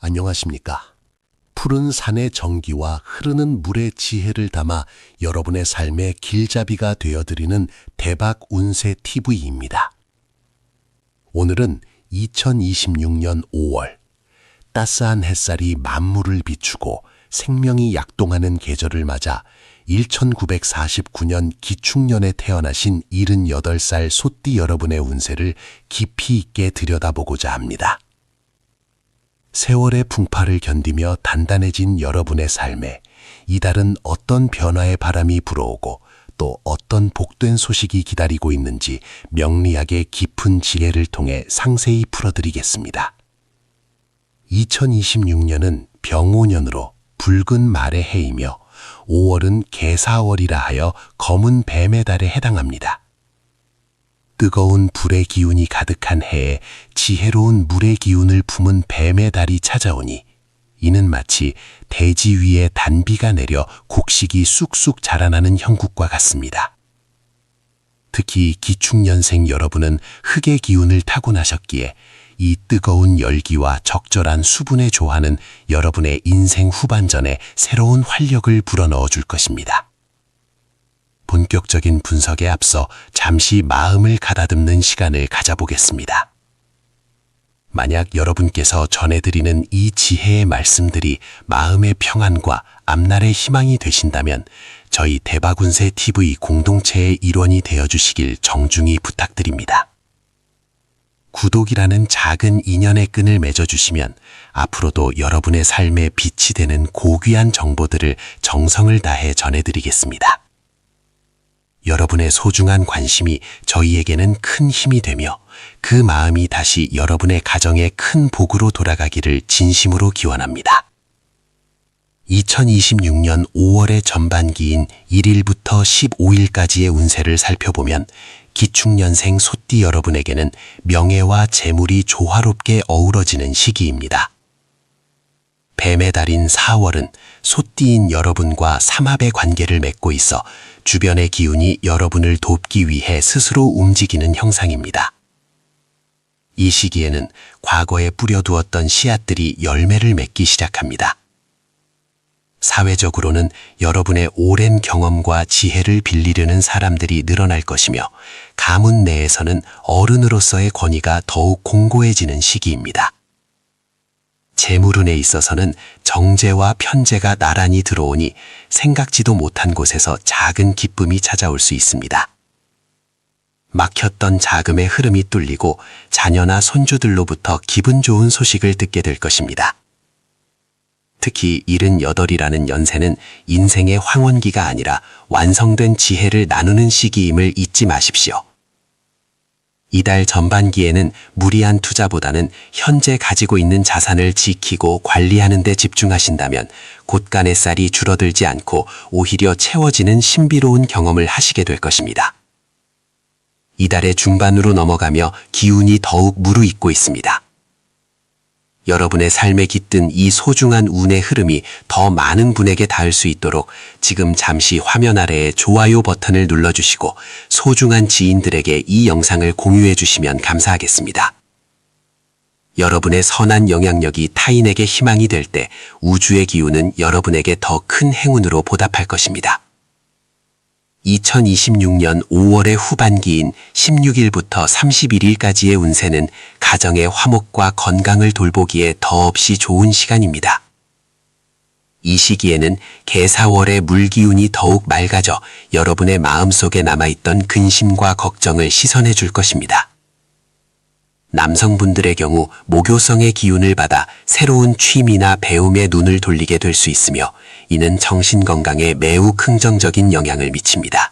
안녕하십니까? 푸른 산의 정기와 흐르는 물의 지혜를 담아 여러분의 삶의 길잡이가 되어드리는 대박 운세 TV입니다. 오늘은 2026년 5월, 따스한 햇살이 만물을 비추고 생명이 약동하는 계절을 맞아 1949년 기축년에 태어나신 78살 소띠 여러분의 운세를 깊이 있게 들여다보고자 합니다. 세월의 풍파를 견디며 단단해진 여러분의 삶에 이달은 어떤 변화의 바람이 불어오고 또 어떤 복된 소식이 기다리고 있는지 명리학의 깊은 지혜를 통해 상세히 풀어드리겠습니다. 2026년은 병오년으로 붉은 말의 해이며 5월은 개사월이라 하여 검은 뱀의 달에 해당합니다. 뜨거운 불의 기운이 가득한 해에 지혜로운 물의 기운을 품은 뱀의 달이 찾아오니 이는 마치 대지 위에 단비가 내려 곡식이 쑥쑥 자라나는 형국과 같습니다. 특히 기축년생 여러분은 흙의 기운을 타고나셨기에 이 뜨거운 열기와 적절한 수분의 조화는 여러분의 인생 후반전에 새로운 활력을 불어넣어 줄 것입니다. 본격적인 분석에 앞서 잠시 마음을 가다듬는 시간을 가져보겠습니다. 만약 여러분께서 전해드리는 이 지혜의 말씀들이 마음의 평안과 앞날의 희망이 되신다면 저희 대박운세 TV 공동체의 일원이 되어주시길 정중히 부탁드립니다. 구독이라는 작은 인연의 끈을 맺어주시면 앞으로도 여러분의 삶에 빛이 되는 고귀한 정보들을 정성을 다해 전해드리겠습니다. 여러분의 소중한 관심이 저희에게는 큰 힘이 되며 그 마음이 다시 여러분의 가정에 큰 복으로 돌아가기를 진심으로 기원합니다. 2026년 5월의 전반기인 1일부터 15일까지의 운세를 살펴보면 기축년생 소띠 여러분에게는 명예와 재물이 조화롭게 어우러지는 시기입니다. 뱀의 달인 4월은 소띠인 여러분과 삼합의 관계를 맺고 있어 주변의 기운이 여러분을 돕기 위해 스스로 움직이는 형상입니다. 이 시기에는 과거에 뿌려두었던 씨앗들이 열매를 맺기 시작합니다. 사회적으로는 여러분의 오랜 경험과 지혜를 빌리려는 사람들이 늘어날 것이며 가문 내에서는 어른으로서의 권위가 더욱 공고해지는 시기입니다. 재물운에 있어서는 정제와 편제가 나란히 들어오니 생각지도 못한 곳에서 작은 기쁨이 찾아올 수 있습니다. 막혔던 자금의 흐름이 뚫리고 자녀나 손주들로부터 기분 좋은 소식을 듣게 될 것입니다. 특히 78이라는 연세는 인생의 황혼기가 아니라 완성된 지혜를 나누는 시기임을 잊지 마십시오. 이달 전반기에는 무리한 투자보다는 현재 가지고 있는 자산을 지키고 관리하는 데 집중하신다면 곳간의 쌀이 줄어들지 않고 오히려 채워지는 신비로운 경험을 하시게 될 것입니다. 이달의 중반으로 넘어가며 기운이 더욱 무르익고 있습니다. 여러분의 삶에 깃든 이 소중한 운의 흐름이 더 많은 분에게 닿을 수 있도록 지금 잠시 화면 아래에 좋아요 버튼을 눌러주시고 소중한 지인들에게 이 영상을 공유해 주시면 감사하겠습니다. 여러분의 선한 영향력이 타인에게 희망이 될 때 우주의 기운은 여러분에게 더 큰 행운으로 보답할 것입니다. 2026년 5월의 후반기인 16일부터 31일까지의 운세는 가정의 화목과 건강을 돌보기에 더없이 좋은 시간입니다. 이 시기에는 개사월의 물기운이 더욱 맑아져 여러분의 마음속에 남아있던 근심과 걱정을 씻어내 줄 것입니다. 남성분들의 경우 목요성의 기운을 받아 새로운 취미나 배움에 눈을 돌리게 될 수 있으며 이는 정신건강에 매우 긍정적인 영향을 미칩니다.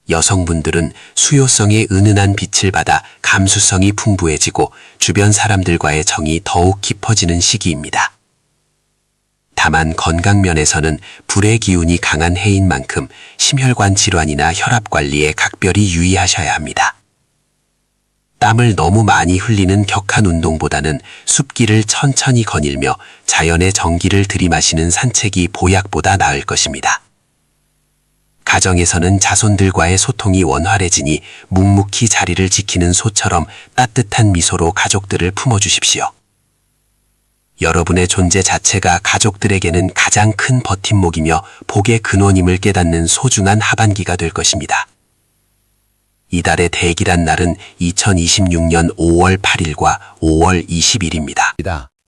여성분들은 수요성의 은은한 빛을 받아 감수성이 풍부해지고 주변 사람들과의 정이 더욱 깊어지는 시기입니다. 다만 건강면에서는 불의 기운이 강한 해인 만큼 심혈관 질환이나 혈압 관리에 각별히 유의하셔야 합니다. 땀을 너무 많이 흘리는 격한 운동보다는 숲길을 천천히 거닐며 자연의 정기를 들이마시는 산책이 보약보다 나을 것입니다. 가정에서는 자손들과의 소통이 원활해지니 묵묵히 자리를 지키는 소처럼 따뜻한 미소로 가족들을 품어주십시오. 여러분의 존재 자체가 가족들에게는 가장 큰 버팀목이며 복의 근원임을 깨닫는 소중한 하반기가 될 것입니다. 이달의 대기란 날은 2026년 5월 8일과 5월 20일입니다.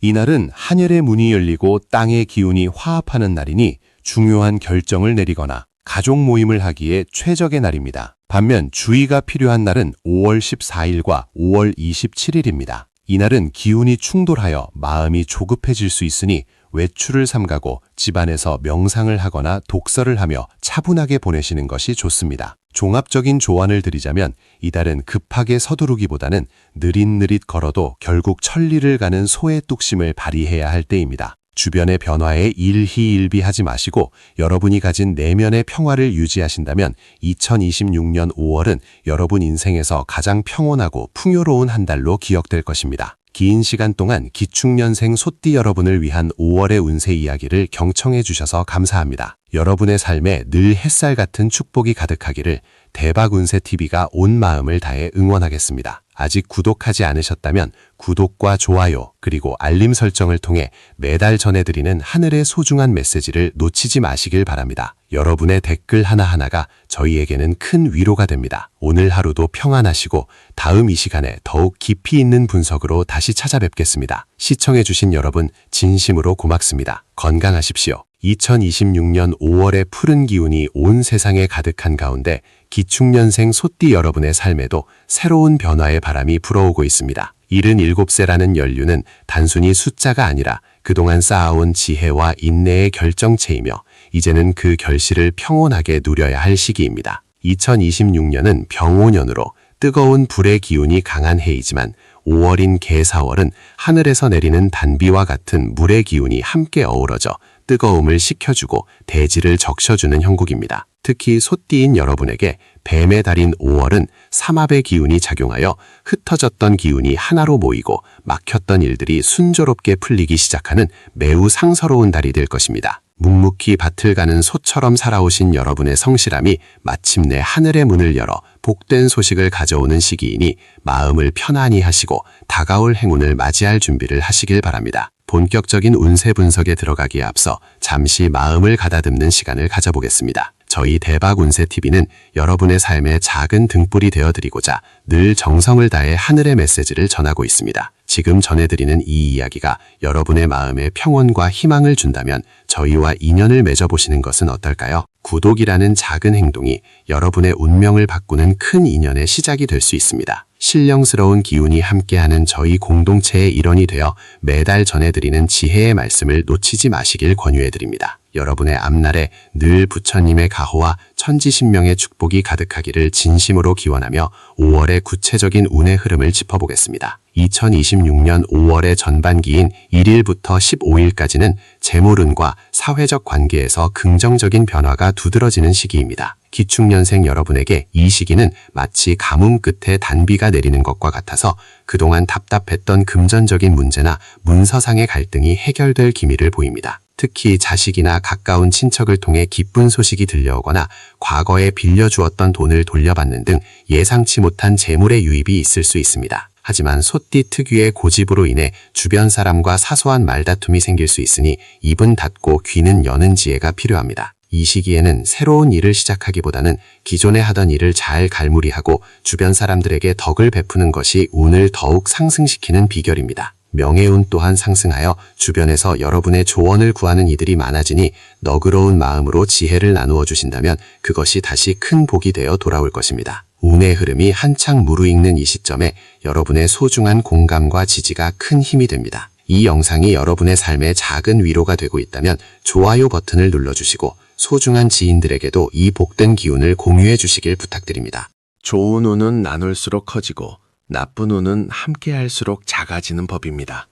이날은 하늘의 문이 열리고 땅의 기운이 화합하는 날이니 중요한 결정을 내리거나 가족 모임을 하기에 최적의 날입니다. 반면 주의가 필요한 날은 5월 14일과 5월 27일입니다. 이날은 기운이 충돌하여 마음이 조급해질 수 있으니 외출을 삼가고 집안에서 명상을 하거나 독서를 하며 차분하게 보내시는 것이 좋습니다. 종합적인 조언을 드리자면 이달은 급하게 서두르기보다는 느릿느릿 걸어도 결국 천리를 가는 소의 뚝심을 발휘해야 할 때입니다. 주변의 변화에 일희일비하지 마시고 여러분이 가진 내면의 평화를 유지하신다면 2026년 5월은 여러분 인생에서 가장 평온하고 풍요로운 한 달로 기억될 것입니다. 긴 시간 동안 기축년생 소띠 여러분을 위한 5월의 운세 이야기를 경청해 주셔서 감사합니다. 여러분의 삶에 늘 햇살 같은 축복이 가득하기를 대박운세TV가 온 마음을 다해 응원하겠습니다. 아직 구독하지 않으셨다면 구독과 좋아요 그리고 알림 설정을 통해 매달 전해드리는 하늘의 소중한 메시지를 놓치지 마시길 바랍니다. 여러분의 댓글 하나하나가 저희에게는 큰 위로가 됩니다. 오늘 하루도 평안하시고 다음 이 시간에 더욱 깊이 있는 분석으로 다시 찾아뵙겠습니다. 시청해주신 여러분 진심으로 고맙습니다. 건강하십시오. 2026년 5월의 푸른 기운이 온 세상에 가득한 가운데 기축년생 소띠 여러분의 삶에도 새로운 변화의 바람이 불어오고 있습니다. 77세라는 연륜은 단순히 숫자가 아니라 그동안 쌓아온 지혜와 인내의 결정체이며 이제는 그 결실을 평온하게 누려야 할 시기입니다. 2026년은 병오년으로 뜨거운 불의 기운이 강한 해이지만 5월인 개사월은 하늘에서 내리는 단비와 같은 물의 기운이 함께 어우러져 뜨거움을 식혀주고 대지를 적셔주는 형국입니다. 특히 소띠인 여러분에게 뱀의 달인 5월은 삼합의 기운이 작용하여 흩어졌던 기운이 하나로 모이고 막혔던 일들이 순조롭게 풀리기 시작하는 매우 상서로운 달이 될 것입니다. 묵묵히 밭을 가는 소처럼 살아오신 여러분의 성실함이 마침내 하늘의 문을 열어 복된 소식을 가져오는 시기이니 마음을 편안히 하시고 다가올 행운을 맞이할 준비를 하시길 바랍니다. 본격적인 운세 분석에 들어가기에 앞서 잠시 마음을 가다듬는 시간을 가져보겠습니다. 저희 대박운세TV는 여러분의 삶에 작은 등불이 되어드리고자 늘 정성을 다해 하늘의 메시지를 전하고 있습니다. 지금 전해드리는 이 이야기가 여러분의 마음에 평온과 희망을 준다면 저희와 인연을 맺어보시는 것은 어떨까요? 구독이라는 작은 행동이 여러분의 운명을 바꾸는 큰 인연의 시작이 될 수 있습니다. 신령스러운 기운이 함께하는 저희 공동체의 일원이 되어 매달 전해드리는 지혜의 말씀을 놓치지 마시길 권유해드립니다. 여러분의 앞날에 늘 부처님의 가호와 천지신명의 축복이 가득하기를 진심으로 기원하며 5월의 구체적인 운의 흐름을 짚어보겠습니다. 2026년 5월의 전반기인 1일부터 15일까지는 재물운과 사회적 관계에서 긍정적인 변화가 두드러지는 시기입니다. 기축년생 여러분에게 이 시기는 마치 가뭄 끝에 단비가 내리는 것과 같아서 그동안 답답했던 금전적인 문제나 문서상의 갈등이 해결될 기미를 보입니다. 특히 자식이나 가까운 친척을 통해 기쁜 소식이 들려오거나 과거에 빌려주었던 돈을 돌려받는 등 예상치 못한 재물의 유입이 있을 수 있습니다. 하지만 소띠 특유의 고집으로 인해 주변 사람과 사소한 말다툼이 생길 수 있으니 입은 닫고 귀는 여는 지혜가 필요합니다. 이 시기에는 새로운 일을 시작하기보다는 기존에 하던 일을 잘 갈무리하고 주변 사람들에게 덕을 베푸는 것이 운을 더욱 상승시키는 비결입니다. 명예운 또한 상승하여 주변에서 여러분의 조언을 구하는 이들이 많아지니 너그러운 마음으로 지혜를 나누어 주신다면 그것이 다시 큰 복이 되어 돌아올 것입니다. 운의 흐름이 한창 무르익는 이 시점에 여러분의 소중한 공감과 지지가 큰 힘이 됩니다. 이 영상이 여러분의 삶에 작은 위로가 되고 있다면 좋아요 버튼을 눌러주시고 소중한 지인들에게도 이 복된 기운을 공유해 주시길 부탁드립니다. 좋은 운은 나눌수록 커지고 나쁜 운은 함께할수록 작아지는 법입니다.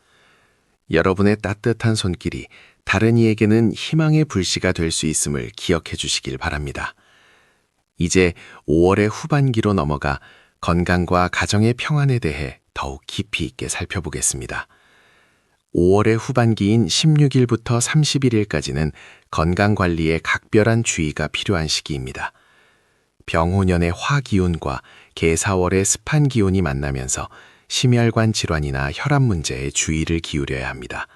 여러분의 따뜻한 손길이 다른 이에게는 희망의 불씨가 될 수 있음을 기억해 주시길 바랍니다. 이제 5월의 후반기로 넘어가 건강과 가정의 평안에 대해 더욱 깊이 있게 살펴보겠습니다. 5월의 후반기인 16일부터 31일까지는 건강관리에 각별한 주의가 필요한 시기입니다. 병호년의 화기운과 개사월의 습한 기운이 만나면서 심혈관 질환이나 혈압 문제에 주의를 기울여야 합니다.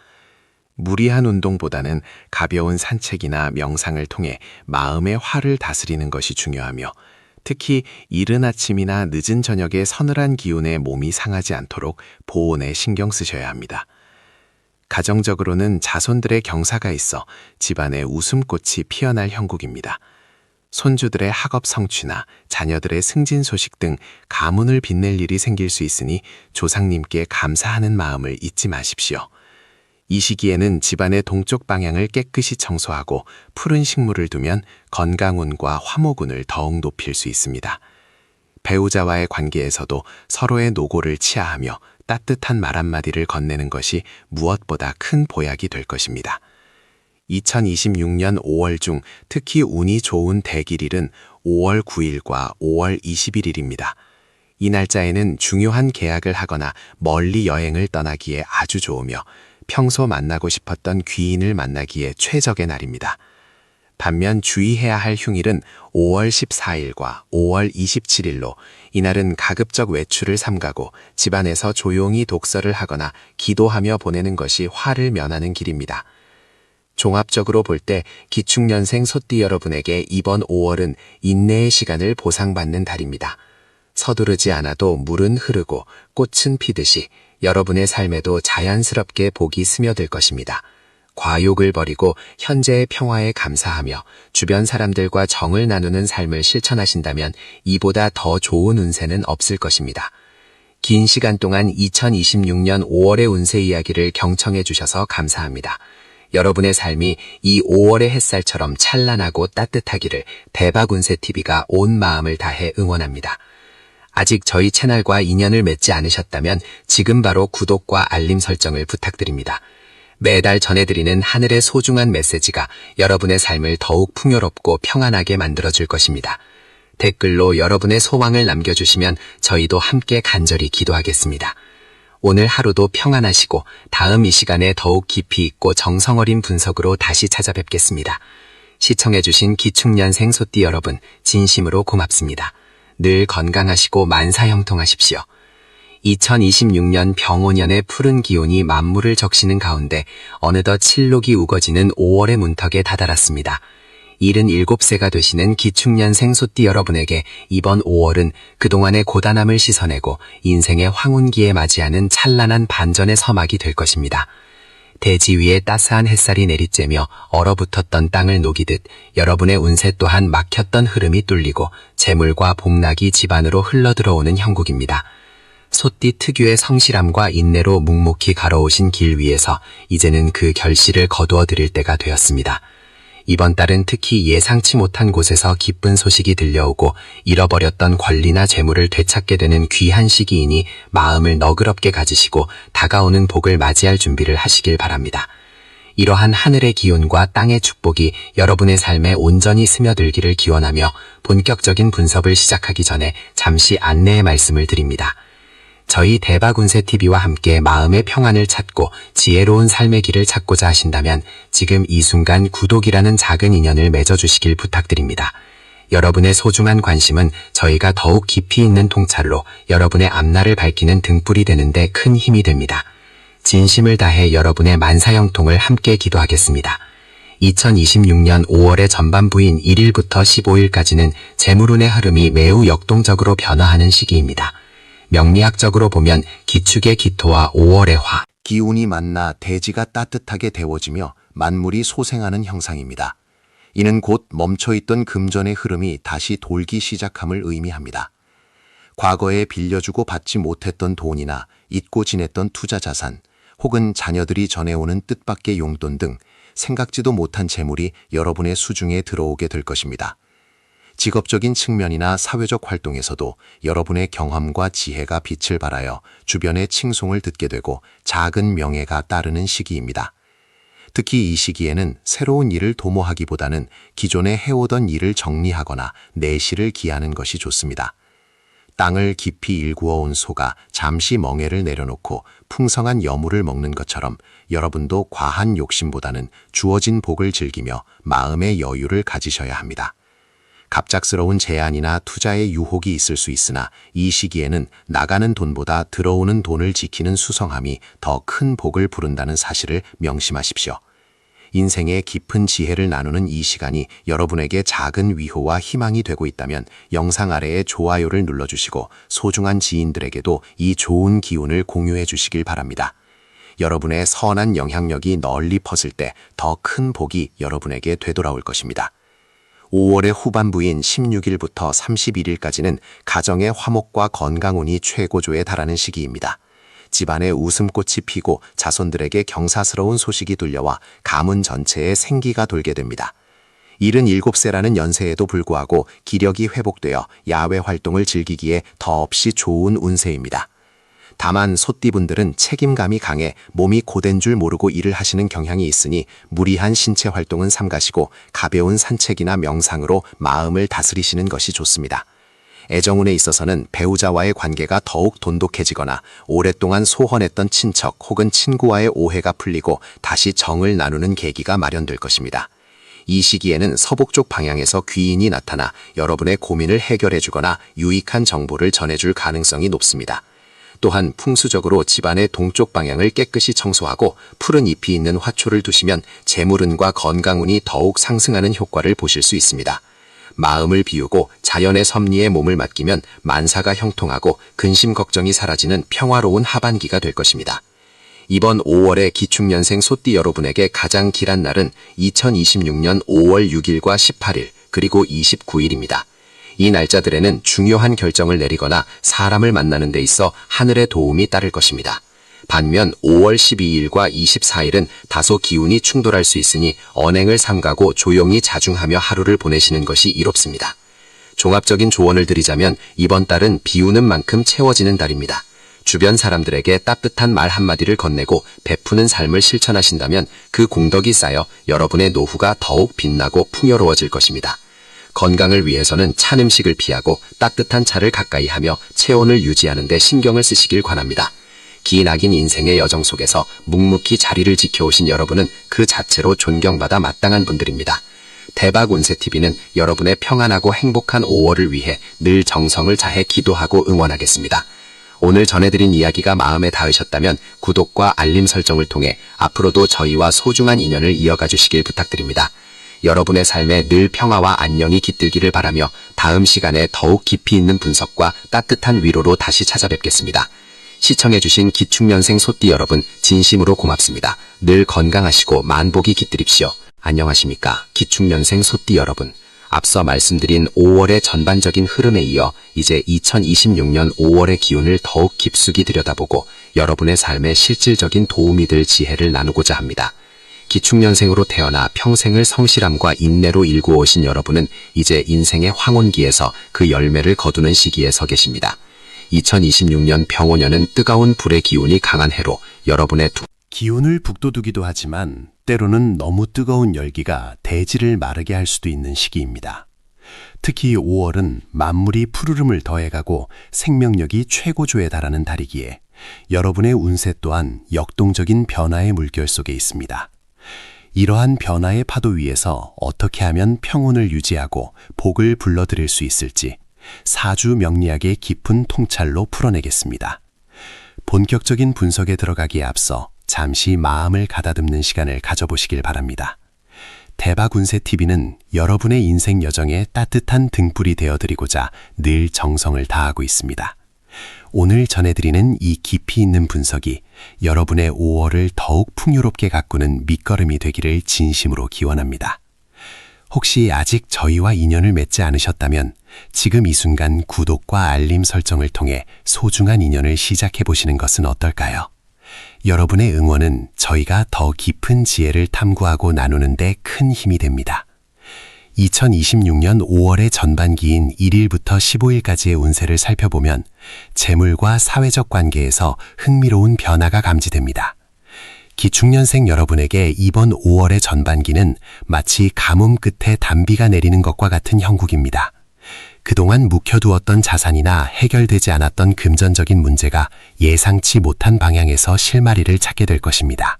무리한 운동보다는 가벼운 산책이나 명상을 통해 마음의 화를 다스리는 것이 중요하며 특히 이른 아침이나 늦은 저녁에 서늘한 기운에 몸이 상하지 않도록 보온에 신경 쓰셔야 합니다. 가정적으로는 자손들의 경사가 있어 집안에 웃음꽃이 피어날 형국입니다. 손주들의 학업 성취나 자녀들의 승진 소식 등 가문을 빛낼 일이 생길 수 있으니 조상님께 감사하는 마음을 잊지 마십시오. 이 시기에는 집안의 동쪽 방향을 깨끗이 청소하고 푸른 식물을 두면 건강운과 화목운을 더욱 높일 수 있습니다. 배우자와의 관계에서도 서로의 노고를 치하하며 따뜻한 말 한마디를 건네는 것이 무엇보다 큰 보약이 될 것입니다. 2026년 5월 중 특히 운이 좋은 대길일은 5월 9일과 5월 21일입니다. 이 날짜에는 중요한 계약을 하거나 멀리 여행을 떠나기에 아주 좋으며 평소 만나고 싶었던 귀인을 만나기에 최적의 날입니다. 반면 주의해야 할 흉일은 5월 14일과 5월 27일로 이날은 가급적 외출을 삼가고 집안에서 조용히 독서를 하거나 기도하며 보내는 것이 화를 면하는 길입니다. 종합적으로 볼 때 기축년생 소띠 여러분에게 이번 5월은 인내의 시간을 보상받는 달입니다. 서두르지 않아도 물은 흐르고 꽃은 피듯이 여러분의 삶에도 자연스럽게 복이 스며들 것입니다. 과욕을 버리고 현재의 평화에 감사하며 주변 사람들과 정을 나누는 삶을 실천하신다면 이보다 더 좋은 운세는 없을 것입니다. 긴 시간 동안 2026년 5월의 운세 이야기를 경청해 주셔서 감사합니다. 여러분의 삶이 이 5월의 햇살처럼 찬란하고 따뜻하기를 대박운세TV가 온 마음을 다해 응원합니다. 아직 저희 채널과 인연을 맺지 않으셨다면 지금 바로 구독과 알림 설정을 부탁드립니다. 매달 전해드리는 하늘의 소중한 메시지가 여러분의 삶을 더욱 풍요롭고 평안하게 만들어줄 것입니다. 댓글로 여러분의 소망을 남겨주시면 저희도 함께 간절히 기도하겠습니다. 오늘 하루도 평안하시고 다음 이 시간에 더욱 깊이 있고 정성 어린 분석으로 다시 찾아뵙겠습니다. 시청해주신 기축년생 소띠 여러분 진심으로 고맙습니다. 늘 건강하시고 만사형통하십시오. 2026년 병오년의 푸른 기운이 만물을 적시는 가운데 어느덧 칠록이 우거지는 5월의 문턱에 다다랐습니다. 77세가 되시는 기축년생 소띠 여러분에게 이번 5월은 그동안의 고단함을 씻어내고 인생의 황혼기에 맞이하는 찬란한 반전의 서막이 될 것입니다. 대지 위에 따스한 햇살이 내리쬐며 얼어붙었던 땅을 녹이듯 여러분의 운세 또한 막혔던 흐름이 뚫리고 재물과 복락이 집안으로 흘러들어오는 형국입니다. 소띠 특유의 성실함과 인내로 묵묵히 걸어오신 길 위에서 이제는 그 결실을 거두어 드릴 때가 되었습니다. 이번 달은 특히 예상치 못한 곳에서 기쁜 소식이 들려오고 잃어버렸던 권리나 재물을 되찾게 되는 귀한 시기이니 마음을 너그럽게 가지시고 다가오는 복을 맞이할 준비를 하시길 바랍니다. 이러한 하늘의 기운과 땅의 축복이 여러분의 삶에 온전히 스며들기를 기원하며 본격적인 분석을 시작하기 전에 잠시 안내의 말씀을 드립니다. 저희 대박운세TV와 함께 마음의 평안을 찾고 지혜로운 삶의 길을 찾고자 하신다면 지금 이 순간 구독이라는 작은 인연을 맺어주시길 부탁드립니다. 여러분의 소중한 관심은 저희가 더욱 깊이 있는 통찰로 여러분의 앞날을 밝히는 등불이 되는데 큰 힘이 됩니다. 진심을 다해 여러분의 만사형통을 함께 기도하겠습니다. 2026년 5월의 전반부인 1일부터 15일까지는 재물운의 흐름이 매우 역동적으로 변화하는 시기입니다. 명리학적으로 보면 기축의 기토와 5월의 화, 기운이 만나 대지가 따뜻하게 데워지며 만물이 소생하는 형상입니다. 이는 곧 멈춰있던 금전의 흐름이 다시 돌기 시작함을 의미합니다. 과거에 빌려주고 받지 못했던 돈이나 잊고 지냈던 투자 자산, 혹은 자녀들이 전해오는 뜻밖의 용돈 등 생각지도 못한 재물이 여러분의 수중에 들어오게 될 것입니다. 직업적인 측면이나 사회적 활동에서도 여러분의 경험과 지혜가 빛을 발하여 주변의 칭송을 듣게 되고 작은 명예가 따르는 시기입니다. 특히 이 시기에는 새로운 일을 도모하기보다는 기존에 해오던 일을 정리하거나 내실을 기하는 것이 좋습니다. 땅을 깊이 일구어온 소가 잠시 멍에를 내려놓고 풍성한 여물을 먹는 것처럼 여러분도 과한 욕심보다는 주어진 복을 즐기며 마음의 여유를 가지셔야 합니다. 갑작스러운 제안이나 투자의 유혹이 있을 수 있으나 이 시기에는 나가는 돈보다 들어오는 돈을 지키는 수성함이 더 큰 복을 부른다는 사실을 명심하십시오. 인생의 깊은 지혜를 나누는 이 시간이 여러분에게 작은 위로와 희망이 되고 있다면 영상 아래에 좋아요를 눌러주시고 소중한 지인들에게도 이 좋은 기운을 공유해 주시길 바랍니다. 여러분의 선한 영향력이 널리 퍼질 때 더 큰 복이 여러분에게 되돌아올 것입니다. 5월의 후반부인 16일부터 31일까지는 가정의 화목과 건강운이 최고조에 달하는 시기입니다. 집안에 웃음꽃이 피고 자손들에게 경사스러운 소식이 들려와 가문 전체에 생기가 돌게 됩니다. 77세라는 연세에도 불구하고 기력이 회복되어 야외 활동을 즐기기에 더없이 좋은 운세입니다. 다만 소띠분들은 책임감이 강해 몸이 고된 줄 모르고 일을 하시는 경향이 있으니 무리한 신체 활동은 삼가시고 가벼운 산책이나 명상으로 마음을 다스리시는 것이 좋습니다. 애정운에 있어서는 배우자와의 관계가 더욱 돈독해지거나 오랫동안 소원했던 친척 혹은 친구와의 오해가 풀리고 다시 정을 나누는 계기가 마련될 것입니다. 이 시기에는 서북쪽 방향에서 귀인이 나타나 여러분의 고민을 해결해주거나 유익한 정보를 전해줄 가능성이 높습니다. 또한 풍수적으로 집안의 동쪽 방향을 깨끗이 청소하고 푸른 잎이 있는 화초를 두시면 재물운과 건강운이 더욱 상승하는 효과를 보실 수 있습니다. 마음을 비우고 자연의 섭리에 몸을 맡기면 만사가 형통하고 근심 걱정이 사라지는 평화로운 하반기가 될 것입니다. 이번 5월의 기축년생 소띠 여러분에게 가장 길한 날은 2026년 5월 6일과 18일 그리고 29일입니다. 이 날짜들에는 중요한 결정을 내리거나 사람을 만나는 데 있어 하늘의 도움이 따를 것입니다. 반면 5월 12일과 24일은 다소 기운이 충돌할 수 있으니 언행을 삼가고 조용히 자중하며 하루를 보내시는 것이 이롭습니다. 종합적인 조언을 드리자면 이번 달은 비우는 만큼 채워지는 달입니다. 주변 사람들에게 따뜻한 말 한마디를 건네고 베푸는 삶을 실천하신다면 그 공덕이 쌓여 여러분의 노후가 더욱 빛나고 풍요로워질 것입니다. 건강을 위해서는 찬 음식을 피하고 따뜻한 차를 가까이 하며 체온을 유지하는 데 신경을 쓰시길 권합니다. 기나긴 인생의 여정 속에서 묵묵히 자리를 지켜오신 여러분은 그 자체로 존경받아 마땅한 분들입니다. 대박 운세TV는 여러분의 평안하고 행복한 5월을 위해 늘 정성을 다해 기도하고 응원하겠습니다. 오늘 전해드린 이야기가 마음에 닿으셨다면 구독과 알림 설정을 통해 앞으로도 저희와 소중한 인연을 이어가 주시길 부탁드립니다. 여러분의 삶에 늘 평화와 안녕이 깃들기를 바라며 다음 시간에 더욱 깊이 있는 분석과 따뜻한 위로로 다시 찾아뵙겠습니다. 시청해주신 기축년생 소띠 여러분 진심으로 고맙습니다. 늘 건강하시고 만복이 깃드립시오. 안녕하십니까 기축년생 소띠 여러분. 앞서 말씀드린 5월의 전반적인 흐름에 이어 이제 2026년 5월의 기운을 더욱 깊숙이 들여다보고 여러분의 삶에 실질적인 도움이 될 지혜를 나누고자 합니다. 기축년생으로 태어나 평생을 성실함과 인내로 일구어오신 여러분은 이제 인생의 황혼기에서 그 열매를 거두는 시기에 서 계십니다. 2026년 병오년은 뜨거운 불의 기운이 강한 해로 여러분의 기운을 북돋우기도 하지만 때로는 너무 뜨거운 열기가 대지를 마르게 할 수도 있는 시기입니다. 특히 5월은 만물이 푸르름을 더해가고 생명력이 최고조에 달하는 달이기에 여러분의 운세 또한 역동적인 변화의 물결 속에 있습니다. 이러한 변화의 파도 위에서 어떻게 하면 평온을 유지하고 복을 불러들일 수 있을지 사주 명리학의 깊은 통찰로 풀어내겠습니다. 본격적인 분석에 들어가기에 앞서 잠시 마음을 가다듬는 시간을 가져보시길 바랍니다. 대박운세TV는 여러분의 인생 여정에 따뜻한 등불이 되어드리고자 늘 정성을 다하고 있습니다. 오늘 전해드리는 이 깊이 있는 분석이 여러분의 5월을 더욱 풍요롭게 가꾸는 밑거름이 되기를 진심으로 기원합니다. 혹시 아직 저희와 인연을 맺지 않으셨다면 지금 이 순간 구독과 알림 설정을 통해 소중한 인연을 시작해보시는 것은 어떨까요? 여러분의 응원은 저희가 더 깊은 지혜를 탐구하고 나누는 데 큰 힘이 됩니다. 2026년 5월의 전반기인 1일부터 15일까지의 운세를 살펴보면 재물과 사회적 관계에서 흥미로운 변화가 감지됩니다. 기축년생 여러분에게 이번 5월의 전반기는 마치 가뭄 끝에 단비가 내리는 것과 같은 형국입니다. 그동안 묵혀두었던 자산이나 해결되지 않았던 금전적인 문제가 예상치 못한 방향에서 실마리를 찾게 될 것입니다.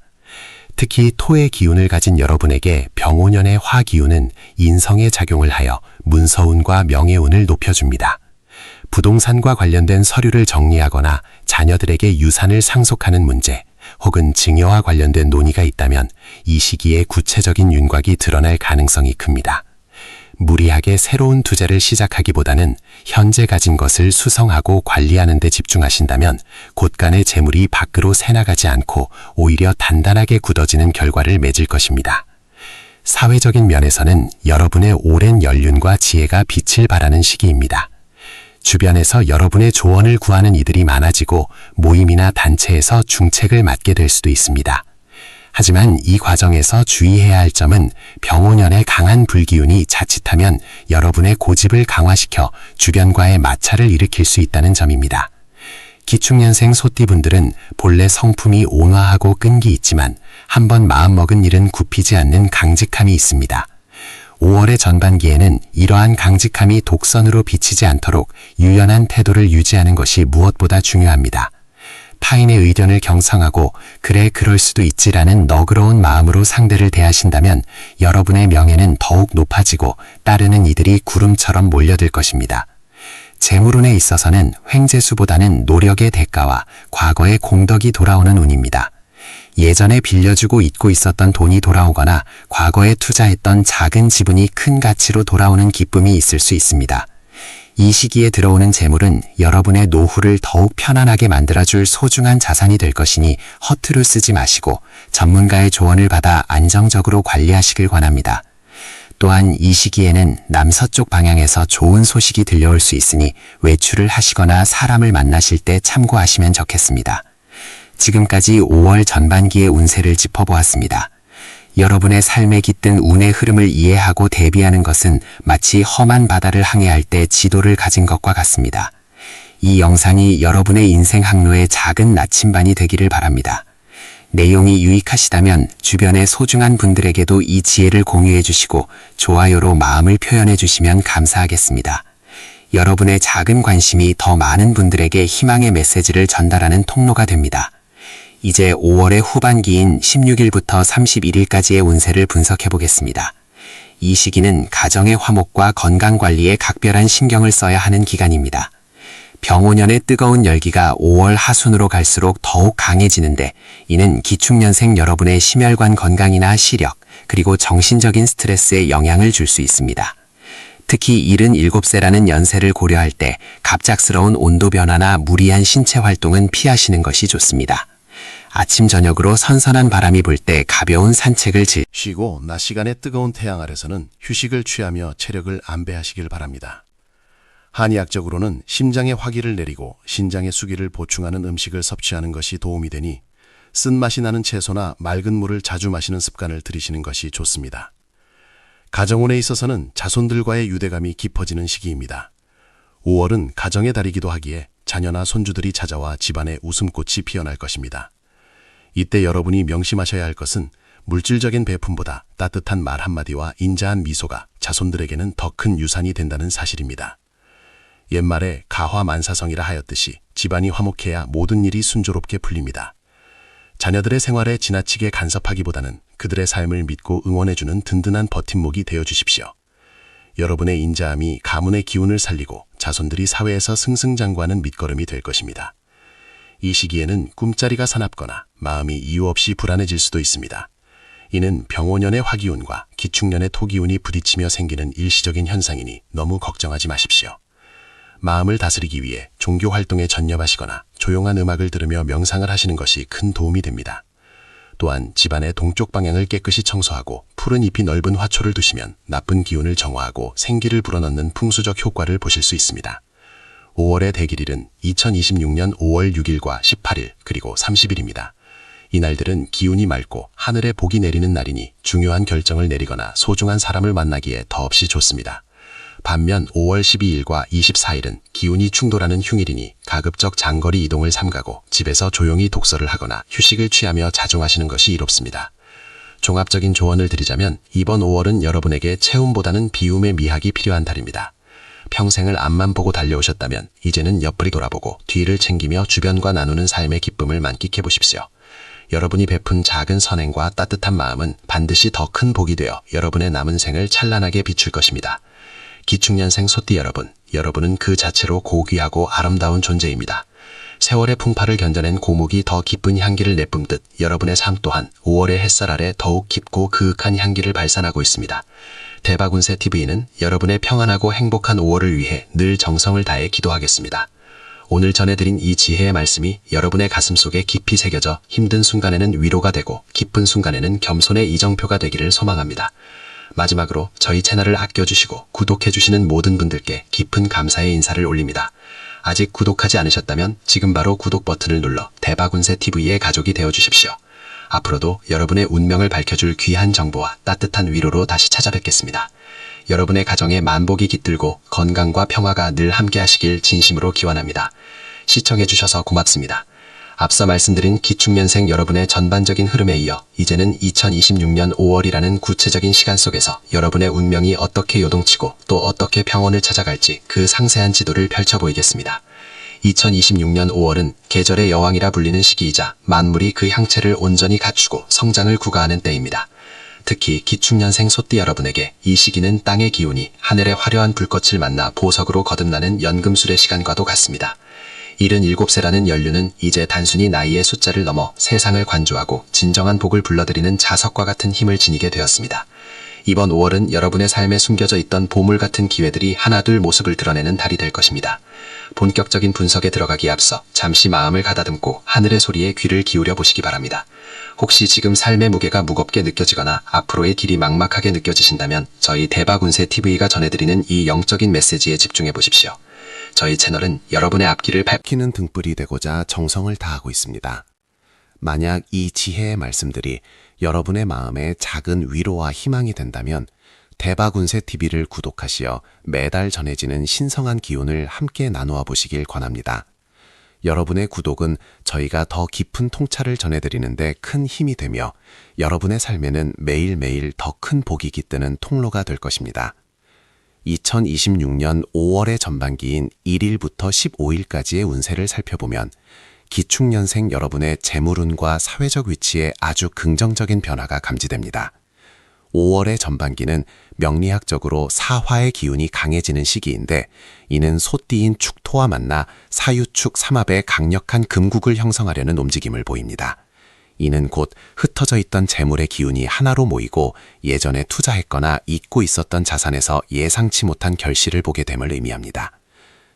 특히 토의 기운을 가진 여러분에게 병오년의 화 기운은 인성에 작용을 하여 문서운과 명예운을 높여줍니다. 부동산과 관련된 서류를 정리하거나 자녀들에게 유산을 상속하는 문제, 혹은 증여와 관련된 논의가 있다면 이 시기에 구체적인 윤곽이 드러날 가능성이 큽니다. 무리하게 새로운 투자를 시작하기보다는 현재 가진 것을 수성하고 관리하는 데 집중하신다면 곳간의 재물이 밖으로 새나가지 않고 오히려 단단하게 굳어지는 결과를 맺을 것입니다. 사회적인 면에서는 여러분의 오랜 연륜과 지혜가 빛을 발하는 시기입니다. 주변에서 여러분의 조언을 구하는 이들이 많아지고 모임이나 단체에서 중책을 맡게 될 수도 있습니다. 하지만 이 과정에서 주의해야 할 점은 병오년의 강한 불기운이 자칫하면 여러분의 고집을 강화시켜 주변과의 마찰을 일으킬 수 있다는 점입니다. 기축년생 소띠분들은 본래 성품이 온화하고 끈기 있지만 한번 마음먹은 일은 굽히지 않는 강직함이 있습니다. 5월의 전반기에는 이러한 강직함이 독선으로 비치지 않도록 유연한 태도를 유지하는 것이 무엇보다 중요합니다. 타인의 의견을 경청하고 그래 그럴 수도 있지라는 너그러운 마음으로 상대를 대하신다면 여러분의 명예는 더욱 높아지고 따르는 이들이 구름처럼 몰려들 것입니다. 재물운에 있어서는 횡재수보다는 노력의 대가와 과거의 공덕이 돌아오는 운입니다. 예전에 빌려주고 잊고 있었던 돈이 돌아오거나 과거에 투자했던 작은 지분이 큰 가치로 돌아오는 기쁨이 있을 수 있습니다. 이 시기에 들어오는 재물은 여러분의 노후를 더욱 편안하게 만들어줄 소중한 자산이 될 것이니 허투루 쓰지 마시고 전문가의 조언을 받아 안정적으로 관리하시길 권합니다. 또한 이 시기에는 남서쪽 방향에서 좋은 소식이 들려올 수 있으니 외출을 하시거나 사람을 만나실 때 참고하시면 좋겠습니다. 지금까지 5월 전반기의 운세를 짚어보았습니다. 여러분의 삶에 깃든 운의 흐름을 이해하고 대비하는 것은 마치 험한 바다를 항해할 때 지도를 가진 것과 같습니다. 이 영상이 여러분의 인생 항로의 작은 나침반이 되기를 바랍니다. 내용이 유익하시다면 주변의 소중한 분들에게도 이 지혜를 공유해 주시고 좋아요로 마음을 표현해 주시면 감사하겠습니다. 여러분의 작은 관심이 더 많은 분들에게 희망의 메시지를 전달하는 통로가 됩니다. 이제 5월의 후반기인 16일부터 31일까지의 운세를 분석해 보겠습니다. 이 시기는 가정의 화목과 건강관리에 각별한 신경을 써야 하는 기간입니다. 병오년의 뜨거운 열기가 5월 하순으로 갈수록 더욱 강해지는데 이는 기축년생 여러분의 심혈관 건강이나 시력, 그리고 정신적인 스트레스에 영향을 줄 수 있습니다. 특히 77세라는 연세를 고려할 때 갑작스러운 온도 변화나 무리한 신체 활동은 피하시는 것이 좋습니다. 아침 저녁으로 선선한 바람이 불 때 가벼운 산책을 쉬고 낮 시간에 뜨거운 태양 아래서는 휴식을 취하며 체력을 안배하시길 바랍니다. 한의학적으로는 심장의 화기를 내리고 신장의 수기를 보충하는 음식을 섭취하는 것이 도움이 되니 쓴맛이 나는 채소나 맑은 물을 자주 마시는 습관을 들이시는 것이 좋습니다. 가정운에 있어서는 자손들과의 유대감이 깊어지는 시기입니다. 5월은 가정의 달이기도 하기에 자녀나 손주들이 찾아와 집안에 웃음꽃이 피어날 것입니다. 이때 여러분이 명심하셔야 할 것은 물질적인 배품보다 따뜻한 말 한마디와 인자한 미소가 자손들에게는 더 큰 유산이 된다는 사실입니다. 옛말에 가화만사성이라 하였듯이 집안이 화목해야 모든 일이 순조롭게 풀립니다. 자녀들의 생활에 지나치게 간섭하기보다는 그들의 삶을 믿고 응원해주는 든든한 버팀목이 되어주십시오. 여러분의 인자함이 가문의 기운을 살리고 자손들이 사회에서 승승장구하는 밑거름이 될 것입니다. 이 시기에는 꿈자리가 사납거나 마음이 이유 없이 불안해질 수도 있습니다. 이는 병오년의 화기운과 기축년의 토기운이 부딪히며 생기는 일시적인 현상이니 너무 걱정하지 마십시오. 마음을 다스리기 위해 종교 활동에 전념하시거나 조용한 음악을 들으며 명상을 하시는 것이 큰 도움이 됩니다. 또한 집안의 동쪽 방향을 깨끗이 청소하고 푸른 잎이 넓은 화초를 두시면 나쁜 기운을 정화하고 생기를 불어넣는 풍수적 효과를 보실 수 있습니다. 5월의 대길일은 2026년 5월 6일과 18일 그리고 30일입니다. 이날들은 기운이 맑고 하늘에 복이 내리는 날이니 중요한 결정을 내리거나 소중한 사람을 만나기에 더없이 좋습니다. 반면 5월 12일과 24일은 기운이 충돌하는 흉일이니 가급적 장거리 이동을 삼가고 집에서 조용히 독서를 하거나 휴식을 취하며 자중하시는 것이 이롭습니다. 종합적인 조언을 드리자면 이번 5월은 여러분에게 채움보다는 비움의 미학이 필요한 달입니다. 평생을 앞만 보고 달려오셨다면 이제는 옆구리 돌아보고 뒤를 챙기며 주변과 나누는 삶의 기쁨을 만끽해 보십시오. 여러분이 베푼 작은 선행과 따뜻한 마음은 반드시 더 큰 복이 되어 여러분의 남은 생을 찬란하게 비출 것입니다. 기축년생 소띠 여러분, 여러분은 그 자체로 고귀하고 아름다운 존재입니다. 세월의 풍파를 견뎌낸 고목이 더 기쁜 향기를 내뿜듯 여러분의 삶 또한 5월의 햇살 아래 더욱 깊고 그윽한 향기를 발산하고 있습니다. 대박운세 TV는 여러분의 평안하고 행복한 5월을 위해 늘 정성을 다해 기도하겠습니다. 오늘 전해드린 이 지혜의 말씀이 여러분의 가슴 속에 깊이 새겨져 힘든 순간에는 위로가 되고 기쁜 순간에는 겸손의 이정표가 되기를 소망합니다. 마지막으로 저희 채널을 아껴주시고 구독해주시는 모든 분들께 깊은 감사의 인사를 올립니다. 아직 구독하지 않으셨다면 지금 바로 구독 버튼을 눌러 대박운세 TV의 가족이 되어주십시오. 앞으로도 여러분의 운명을 밝혀줄 귀한 정보와 따뜻한 위로로 다시 찾아뵙겠습니다. 여러분의 가정에 만복이 깃들고 건강과 평화가 늘 함께 하시길 진심으로 기원합니다. 시청해주셔서 고맙습니다. 앞서 말씀드린 기축년생 여러분의 전반적인 흐름에 이어 이제는 2026년 5월이라는 구체적인 시간 속에서 여러분의 운명이 어떻게 요동치고 또 어떻게 평온을 찾아갈지 그 상세한 지도를 펼쳐 보이겠습니다. 2026년 5월은 계절의 여왕이라 불리는 시기이자 만물이 그 향채를 온전히 갖추고 성장을 구가하는 때입니다. 특히 기축년생 소띠 여러분에게 이 시기는 땅의 기운이 하늘의 화려한 불꽃을 만나 보석으로 거듭나는 연금술의 시간과도 같습니다. 77세라는 연륜은 이제 단순히 나이의 숫자를 넘어 세상을 관조하고 진정한 복을 불러들이는 자석과 같은 힘을 지니게 되었습니다. 이번 5월은 여러분의 삶에 숨겨져 있던 보물 같은 기회들이 하나둘 모습을 드러내는 달이 될 것입니다. 본격적인 분석에 들어가기에 앞서 잠시 마음을 가다듬고 하늘의 소리에 귀를 기울여 보시기 바랍니다. 혹시 지금 삶의 무게가 무겁게 느껴지거나 앞으로의 길이 막막하게 느껴지신다면 저희 대박운세 TV가 전해드리는 이 영적인 메시지에 집중해 보십시오. 저희 채널은 여러분의 앞길을 밝히는 등불이 되고자 정성을 다하고 있습니다. 만약 이 지혜의 말씀들이 여러분의 마음에 작은 위로와 희망이 된다면 대박운세 TV를 구독하시어 매달 전해지는 신성한 기운을 함께 나누어 보시길 권합니다. 여러분의 구독은 저희가 더 깊은 통찰을 전해드리는데 큰 힘이 되며 여러분의 삶에는 매일매일 더 큰 복이 깃드는 통로가 될 것입니다. 2026년 5월의 전반기인 1일부터 15일까지의 운세를 살펴보면 기축년생 여러분의 재물운과 사회적 위치에 아주 긍정적인 변화가 감지됩니다. 5월의 전반기는 명리학적으로 사화의 기운이 강해지는 시기인데 이는 소띠인 축토와 만나 사유축 삼합의 강력한 금국을 형성하려는 움직임을 보입니다. 이는 곧 흩어져 있던 재물의 기운이 하나로 모이고 예전에 투자했거나 잊고 있었던 자산에서 예상치 못한 결실을 보게 됨을 의미합니다.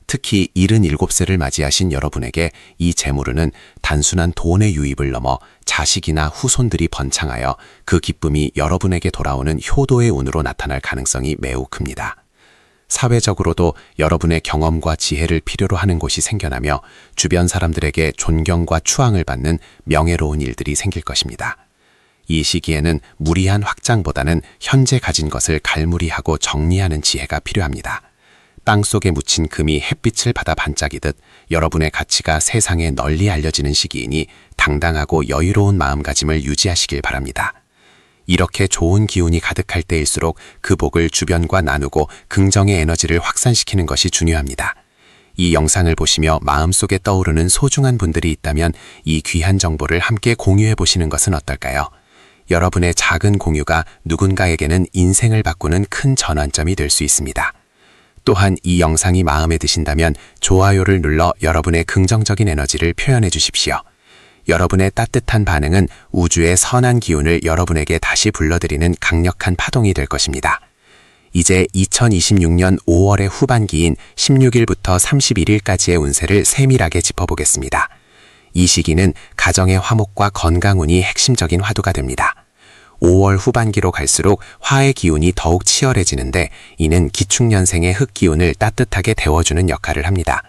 특히 77세를 맞이하신 여러분에게 이 재물은 단순한 돈의 유입을 넘어 자식이나 후손들이 번창하여 그 기쁨이 여러분에게 돌아오는 효도의 운으로 나타날 가능성이 매우 큽니다. 사회적으로도 여러분의 경험과 지혜를 필요로 하는 곳이 생겨나며 주변 사람들에게 존경과 추앙을 받는 명예로운 일들이 생길 것입니다. 이 시기에는 무리한 확장보다는 현재 가진 것을 갈무리하고 정리하는 지혜가 필요합니다. 땅속에 묻힌 금이 햇빛을 받아 반짝이듯 여러분의 가치가 세상에 널리 알려지는 시기이니 당당하고 여유로운 마음가짐을 유지하시길 바랍니다. 이렇게 좋은 기운이 가득할 때일수록 그 복을 주변과 나누고 긍정의 에너지를 확산시키는 것이 중요합니다. 이 영상을 보시며 마음속에 떠오르는 소중한 분들이 있다면 이 귀한 정보를 함께 공유해 보시는 것은 어떨까요? 여러분의 작은 공유가 누군가에게는 인생을 바꾸는 큰 전환점이 될 수 있습니다. 또한 이 영상이 마음에 드신다면 좋아요를 눌러 여러분의 긍정적인 에너지를 표현해 주십시오. 여러분의 따뜻한 반응은 우주의 선한 기운을 여러분에게 다시 불러들이는 강력한 파동이 될 것입니다. 이제 2026년 5월의 후반기인 16일부터 31일까지의 운세를 세밀하게 짚어보겠습니다. 이 시기는 가정의 화목과 건강운이 핵심적인 화두가 됩니다. 5월 후반기로 갈수록 화의 기운이 더욱 치열해지는데 이는 기축년생의 흙기운을 따뜻하게 데워주는 역할을 합니다.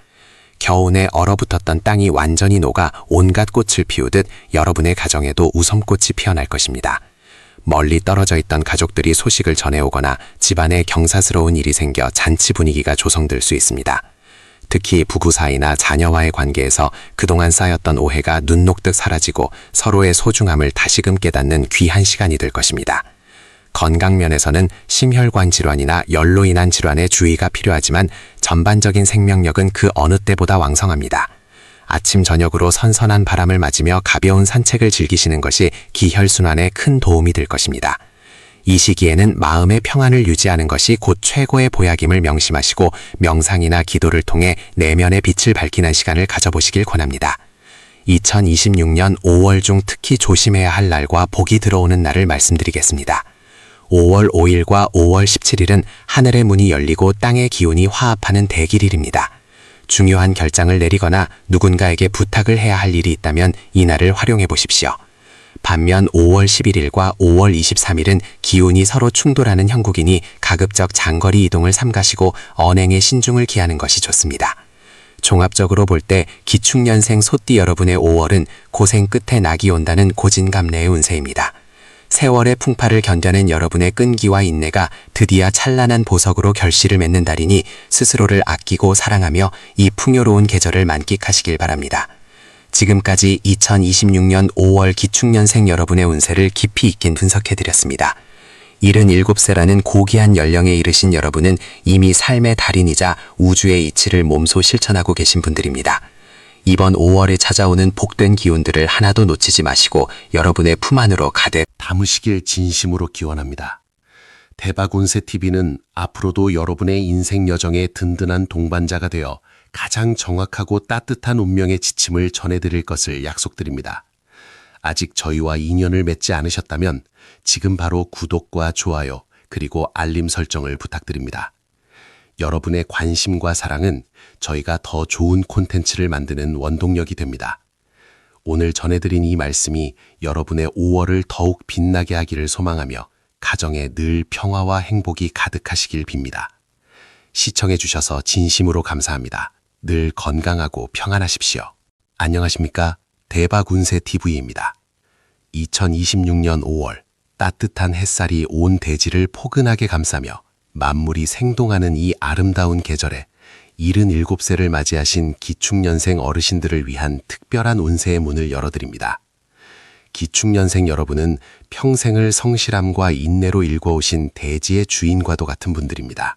겨우내 얼어붙었던 땅이 완전히 녹아 온갖 꽃을 피우듯 여러분의 가정에도 웃음꽃이 피어날 것입니다. 멀리 떨어져 있던 가족들이 소식을 전해오거나 집안에 경사스러운 일이 생겨 잔치 분위기가 조성될 수 있습니다. 특히 부부 사이나 자녀와의 관계에서 그동안 쌓였던 오해가 눈 녹듯 사라지고 서로의 소중함을 다시금 깨닫는 귀한 시간이 될 것입니다. 건강면에서는 심혈관 질환이나 열로 인한 질환에 주의가 필요하지만 전반적인 생명력은 그 어느 때보다 왕성합니다. 아침 저녁으로 선선한 바람을 맞으며 가벼운 산책을 즐기시는 것이 기혈순환에 큰 도움이 될 것입니다. 이 시기에는 마음의 평안을 유지하는 것이 곧 최고의 보약임을 명심하시고 명상이나 기도를 통해 내면의 빛을 밝히는 시간을 가져보시길 권합니다. 2026년 5월 중 특히 조심해야 할 날과 복이 들어오는 날을 말씀드리겠습니다. 5월 5일과 5월 17일은 하늘의 문이 열리고 땅의 기운이 화합하는 대길일입니다. 중요한 결정을 내리거나 누군가에게 부탁을 해야 할 일이 있다면 이 날을 활용해 보십시오. 반면 5월 11일과 5월 23일은 기운이 서로 충돌하는 형국이니 가급적 장거리 이동을 삼가시고 언행에 신중을 기하는 것이 좋습니다. 종합적으로 볼 때 기축년생 소띠 여러분의 5월은 고생 끝에 낙이 온다는 고진감래의 운세입니다. 세월의 풍파를 견뎌낸 여러분의 끈기와 인내가 드디어 찬란한 보석으로 결실을 맺는 달이니 스스로를 아끼고 사랑하며 이 풍요로운 계절을 만끽하시길 바랍니다. 지금까지 2026년 5월 기축년생 여러분의 운세를 깊이 있게 분석해드렸습니다. 77세라는 고귀한 연령에 이르신 여러분은 이미 삶의 달인이자 우주의 이치를 몸소 실천하고 계신 분들입니다. 이번 5월에 찾아오는 복된 기운들을 하나도 놓치지 마시고 여러분의 품 안으로 가득 담으시길 진심으로 기원합니다. 대박운세TV는 앞으로도 여러분의 인생 여정에 든든한 동반자가 되어 가장 정확하고 따뜻한 운명의 지침을 전해드릴 것을 약속드립니다. 아직 저희와 인연을 맺지 않으셨다면 지금 바로 구독과 좋아요 그리고 알림 설정을 부탁드립니다. 여러분의 관심과 사랑은 저희가 더 좋은 콘텐츠를 만드는 원동력이 됩니다. 오늘 전해드린 이 말씀이 여러분의 5월을 더욱 빛나게 하기를 소망하며 가정에 늘 평화와 행복이 가득하시길 빕니다. 시청해주셔서 진심으로 감사합니다. 늘 건강하고 평안하십시오. 안녕하십니까? 대박운세TV입니다. 2026년 5월 따뜻한 햇살이 온 대지를 포근하게 감싸며 만물이 생동하는 이 아름다운 계절에 77세를 맞이하신 기축년생 어르신들을 위한 특별한 운세의 문을 열어드립니다. 기축년생 여러분은 평생을 성실함과 인내로 일궈오신 대지의 주인과도 같은 분들입니다.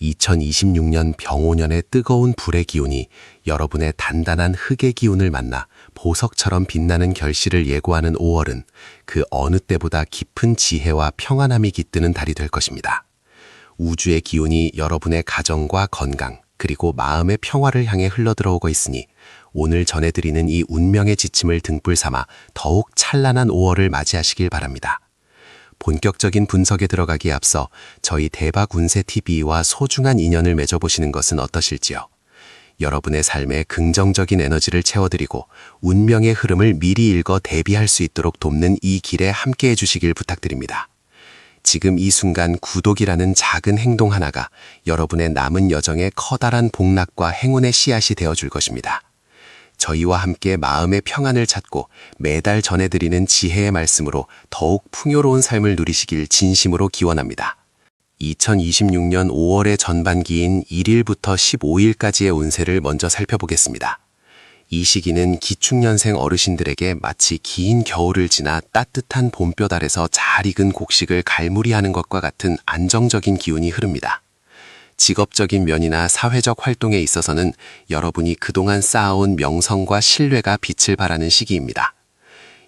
2026년 병오년의 뜨거운 불의 기운이 여러분의 단단한 흙의 기운을 만나 보석처럼 빛나는 결실을 예고하는 5월은 그 어느 때보다 깊은 지혜와 평안함이 깃드는 달이 될 것입니다. 우주의 기운이 여러분의 가정과 건강 그리고 마음의 평화를 향해 흘러들어오고 있으니 오늘 전해드리는 이 운명의 지침을 등불 삼아 더욱 찬란한 5월을 맞이하시길 바랍니다. 본격적인 분석에 들어가기에 앞서 저희 대박운세TV와 소중한 인연을 맺어보시는 것은 어떠실지요? 여러분의 삶에 긍정적인 에너지를 채워드리고 운명의 흐름을 미리 읽어 대비할 수 있도록 돕는 이 길에 함께해 주시길 부탁드립니다. 지금 이 순간 구독이라는 작은 행동 하나가 여러분의 남은 여정에 커다란 복락과 행운의 씨앗이 되어줄 것입니다. 저희와 함께 마음의 평안을 찾고 매달 전해드리는 지혜의 말씀으로 더욱 풍요로운 삶을 누리시길 진심으로 기원합니다. 2026년 5월의 전반기인 1일부터 15일까지의 운세를 먼저 살펴보겠습니다. 이 시기는 기축년생 어르신들에게 마치 긴 겨울을 지나 따뜻한 봄볕 아래서 잘 익은 곡식을 갈무리하는 것과 같은 안정적인 기운이 흐릅니다. 직업적인 면이나 사회적 활동에 있어서는 여러분이 그동안 쌓아온 명성과 신뢰가 빛을 발하는 시기입니다.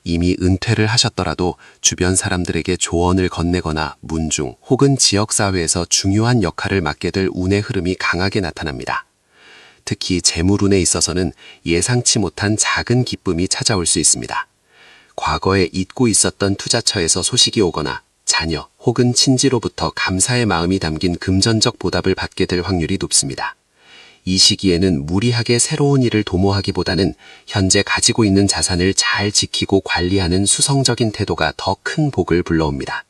이미 은퇴를 하셨더라도 주변 사람들에게 조언을 건네거나 문중 혹은 지역사회에서 중요한 역할을 맡게 될 운의 흐름이 강하게 나타납니다. 특히 재물운에 있어서는 예상치 못한 작은 기쁨이 찾아올 수 있습니다. 과거에 잊고 있었던 투자처에서 소식이 오거나 자녀 혹은 친지로부터 감사의 마음이 담긴 금전적 보답을 받게 될 확률이 높습니다. 이 시기에는 무리하게 새로운 일을 도모하기보다는 현재 가지고 있는 자산을 잘 지키고 관리하는 수성적인 태도가 더 큰 복을 불러옵니다.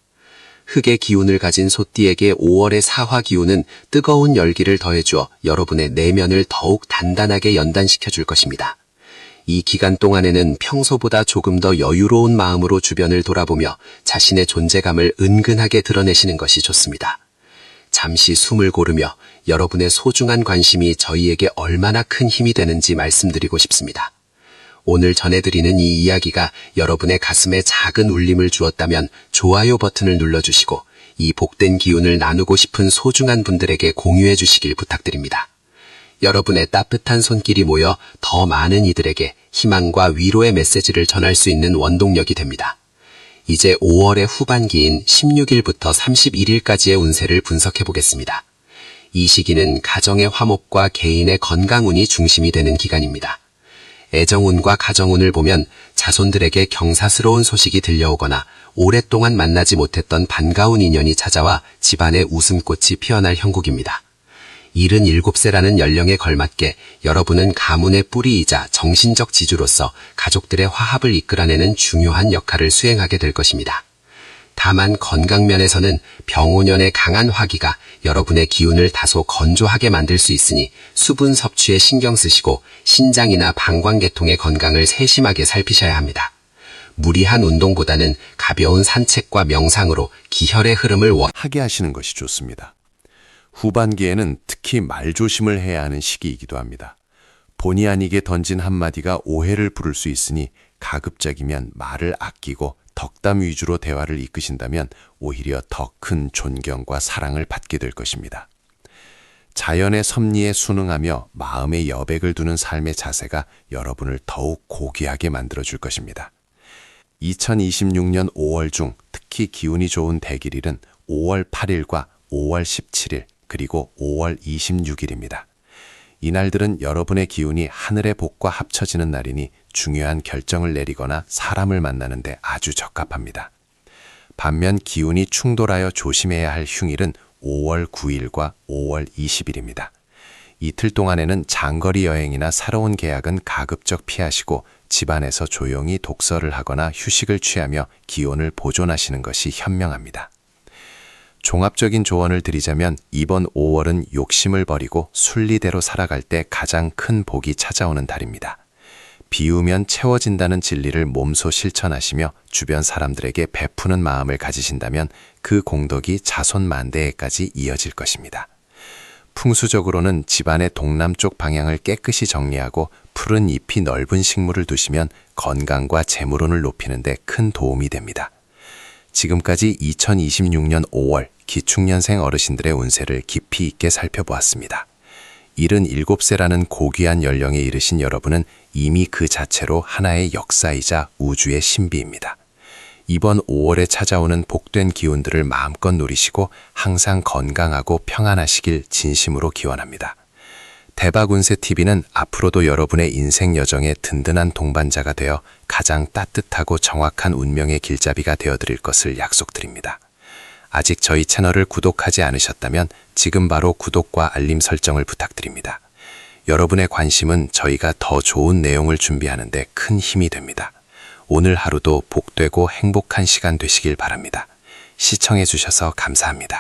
흙의 기운을 가진 소띠에게 5월의 사화 기운은 뜨거운 열기를 더해주어 여러분의 내면을 더욱 단단하게 연단시켜 줄 것입니다. 이 기간 동안에는 평소보다 조금 더 여유로운 마음으로 주변을 돌아보며 자신의 존재감을 은근하게 드러내시는 것이 좋습니다. 잠시 숨을 고르며 여러분의 소중한 관심이 저희에게 얼마나 큰 힘이 되는지 말씀드리고 싶습니다. 오늘 전해드리는 이 이야기가 여러분의 가슴에 작은 울림을 주었다면 좋아요 버튼을 눌러주시고 이 복된 기운을 나누고 싶은 소중한 분들에게 공유해 주시길 부탁드립니다. 여러분의 따뜻한 손길이 모여 더 많은 이들에게 희망과 위로의 메시지를 전할 수 있는 원동력이 됩니다. 이제 5월의 후반기인 16일부터 31일까지의 운세를 분석해 보겠습니다. 이 시기는 가정의 화목과 개인의 건강운이 중심이 되는 기간입니다. 애정운과 가정운을 보면 자손들에게 경사스러운 소식이 들려오거나 오랫동안 만나지 못했던 반가운 인연이 찾아와 집안에 웃음꽃이 피어날 형국입니다. 77세라는 연령에 걸맞게 여러분은 가문의 뿌리이자 정신적 지주로서 가족들의 화합을 이끌어내는 중요한 역할을 수행하게 될 것입니다. 다만 건강면에서는 병오년의 강한 화기가 여러분의 기운을 다소 건조하게 만들 수 있으니 수분 섭취에 신경 쓰시고 신장이나 방광계통의 건강을 세심하게 살피셔야 합니다. 무리한 운동보다는 가벼운 산책과 명상으로 기혈의 흐름을 하게 하시는 것이 좋습니다. 후반기에는 특히 말조심을 해야 하는 시기이기도 합니다. 본의 아니게 던진 한마디가 오해를 부를 수 있으니 가급적이면 말을 아끼고 덕담 위주로 대화를 이끄신다면 오히려 더 큰 존경과 사랑을 받게 될 것입니다. 자연의 섭리에 순응하며 마음의 여백을 두는 삶의 자세가 여러분을 더욱 고귀하게 만들어줄 것입니다. 2026년 5월 중 특히 기운이 좋은 대길일은 5월 8일과 5월 17일 그리고 5월 26일입니다. 이날들은 여러분의 기운이 하늘의 복과 합쳐지는 날이니 중요한 결정을 내리거나 사람을 만나는데 아주 적합합니다. 반면 기운이 충돌하여 조심해야 할 흉일은 5월 9일과 5월 20일입니다. 이틀 동안에는 장거리 여행이나 새로운 계약은 가급적 피하시고 집안에서 조용히 독서를 하거나 휴식을 취하며 기운을 보존하시는 것이 현명합니다. 종합적인 조언을 드리자면 이번 5월은 욕심을 버리고 순리대로 살아갈 때 가장 큰 복이 찾아오는 달입니다. 비우면 채워진다는 진리를 몸소 실천하시며 주변 사람들에게 베푸는 마음을 가지신다면 그 공덕이 자손 만대에까지 이어질 것입니다. 풍수적으로는 집안의 동남쪽 방향을 깨끗이 정리하고 푸른 잎이 넓은 식물을 두시면 건강과 재물운을 높이는 데 큰 도움이 됩니다. 지금까지 2026년 5월 기축년생 어르신들의 운세를 깊이 있게 살펴보았습니다. 77세라는 고귀한 연령에 이르신 여러분은 이미 그 자체로 하나의 역사이자 우주의 신비입니다. 이번 5월에 찾아오는 복된 기운들을 마음껏 누리시고 항상 건강하고 평안하시길 진심으로 기원합니다. 대박운세TV는 앞으로도 여러분의 인생 여정에 든든한 동반자가 되어 가장 따뜻하고 정확한 운명의 길잡이가 되어드릴 것을 약속드립니다. 아직 저희 채널을 구독하지 않으셨다면 지금 바로 구독과 알림 설정을 부탁드립니다. 여러분의 관심은 저희가 더 좋은 내용을 준비하는 데 큰 힘이 됩니다. 오늘 하루도 복되고 행복한 시간 되시길 바랍니다. 시청해 주셔서 감사합니다.